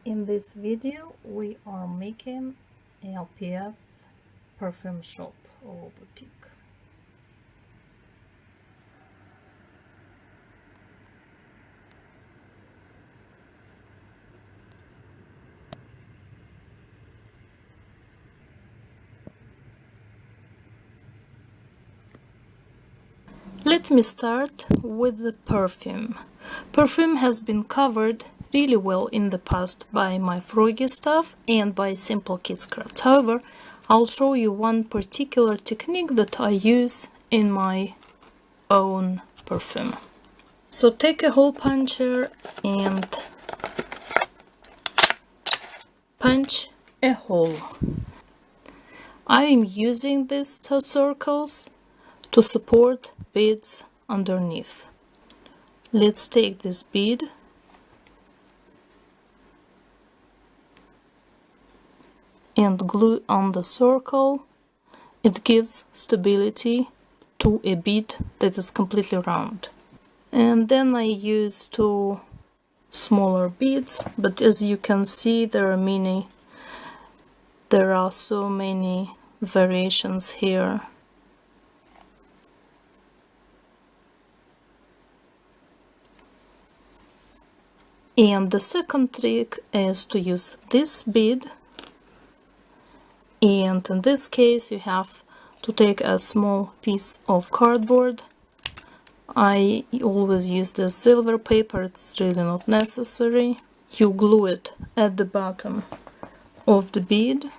In this video, we are making LPS perfume shop or boutique. Let me start with the perfume. Perfume has been covered really well in the past by my Froggy stuff and by Simple Kids Crafts. However, I'll show you one particular technique that I use in my own perfume. So take a hole puncher and punch a hole. I am using these two circles to support beads underneath. Let's take this bead and glue on the circle. It gives stability to a bead that is completely round. And then I use two smaller beads, but as you can see there are so many variations here. And the second trick is to use this bead, and in this case you have to take a small piece of cardboard. I always use the silver paper, it's really not necessary. You glue it at the bottom of the bead.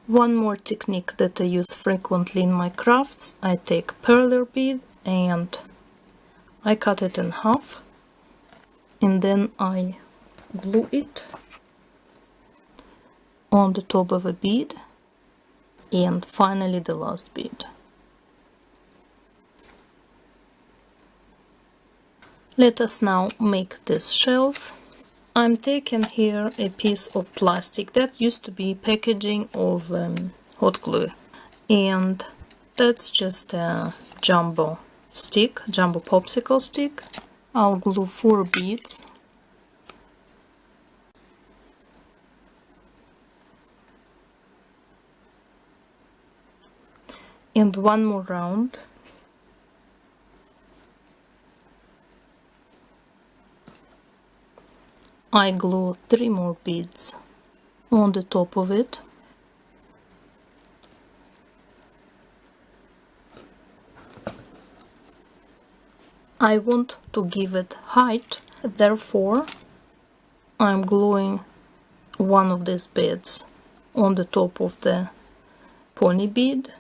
One more technique that I use frequently in my crafts, I take perler bead and I cut it in half and then I glue it on the top of a bead and finally the last bead. Let us now make this shelf. I'm taking here a piece of plastic that used to be packaging of hot glue, and that's just a jumbo popsicle stick. I'll glue 4 beads. And one more round. I glue 3 more beads on the top of it. I want to give it height, therefore I'm gluing one of these beads on the top of the pony bead.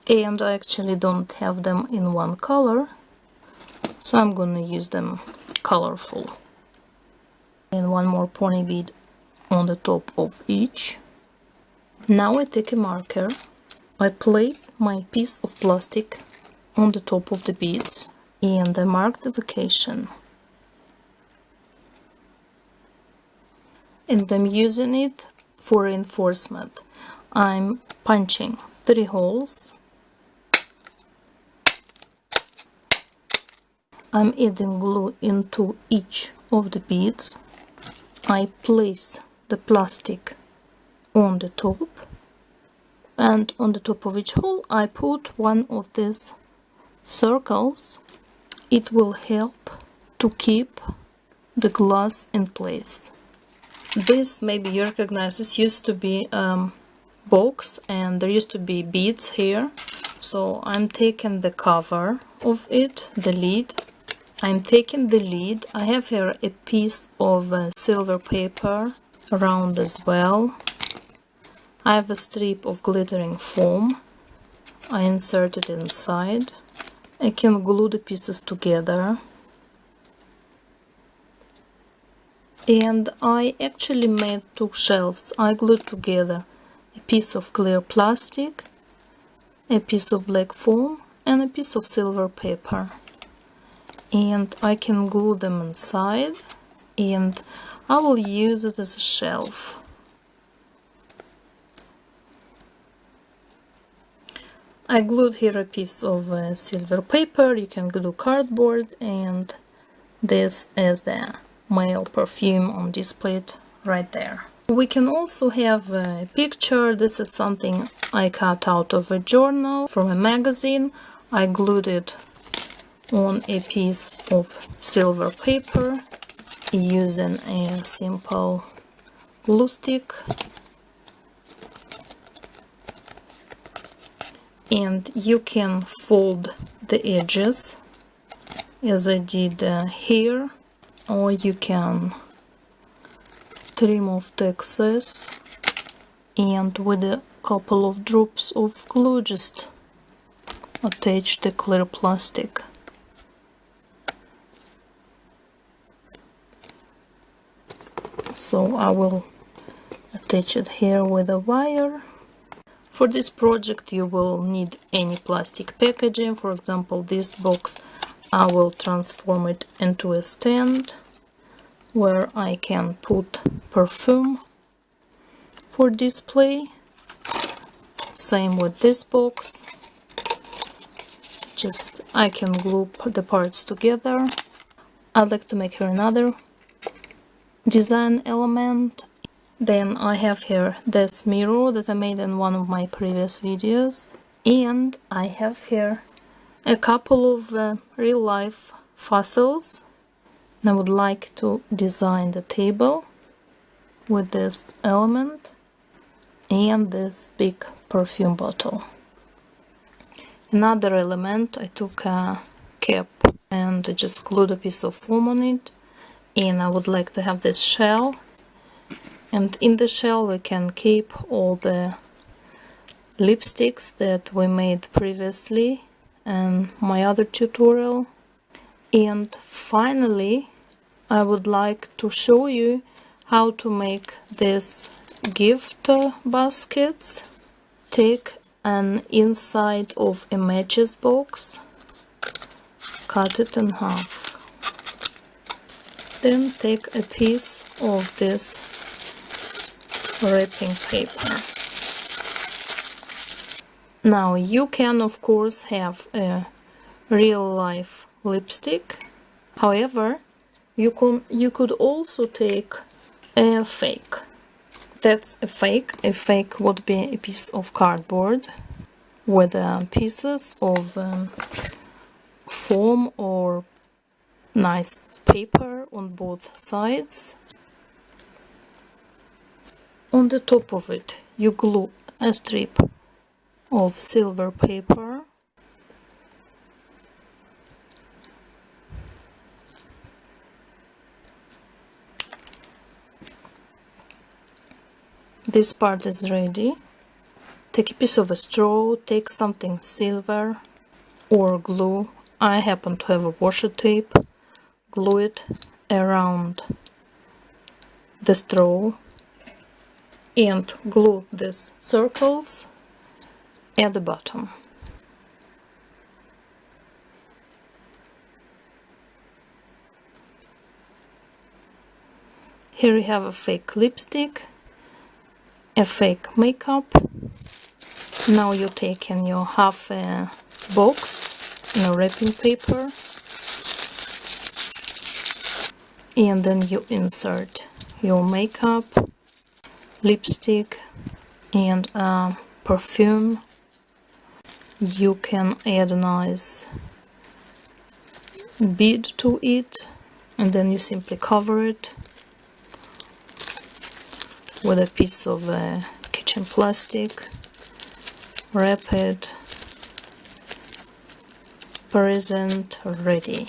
And I actually don't have them in one color, so I'm gonna use them colorful. And one more pony bead on the top of each. Now I take a marker, I place my piece of plastic on the top of the beads and I mark the location. And I'm using it for reinforcement. I'm punching 3 holes. I'm adding glue into each of the beads. I place the plastic on the top, and on the top of each hole I put one of these circles. It will help to keep the glass in place. This, maybe you recognize, this used to be box and there used to be beads here. So I'm taking the cover of it, the lid. I'm taking the lid. I have here a piece of silver paper around as well. I have a strip of glittering foam. I insert it inside. I can glue the pieces together. And I actually made 2 shelves. I glued together a piece of clear plastic, a piece of black foam, and a piece of silver paper. And I can glue them inside, and I will use it as a shelf. I glued here a piece of silver paper. You can glue cardboard, and this is the male perfume on display right there. We can also have a picture. This is something I cut out of a journal from a magazine. I glued it on a piece of silver paper using a simple glue stick. And you can fold the edges as I did here, or you can trim off the excess and with a couple of drops of glue just attach the clear plastic. So I will attach it here with a wire. For this project you will need any plastic packaging. For example, this box, I will transform it into a stand where I can put perfume for display. Same with this box. Just I can glue the parts together. I'd like to make here another design element. Then I have here this mirror that I made in one of my previous videos, and I have here a couple of real-life fossils. I would like to design the table with this element and this big perfume bottle. Another element, I took a cap and I just glued a piece of foam on it, and I would like to have this shell. And in the shell we can keep all the lipsticks that we made previously in my other tutorial. And finally, I would like to show you how to make these gift baskets. Take an inside of a matches box, cut it in half. Then take a piece of this wrapping paper. Now you can of course have a real life lipstick. However, you could also take a fake. That's a fake. A fake would be a piece of cardboard with pieces of foam or nice paper on both sides. On the top of it, you glue a strip of silver paper. This part is ready. Take a piece of a straw, take something silver or glue. I happen to have a washi tape. Glue it around the straw and glue these circles at the bottom. Here you have a fake lipstick, a fake makeup. Now you take in your half a box in a wrapping paper, and then you insert your makeup, lipstick and perfume. You can add a nice bead to it, and then you simply cover it with a piece of kitchen plastic, wrap it, present ready.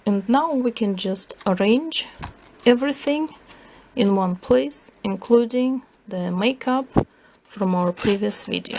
And now we can just arrange everything in one place, including the makeup from our previous video.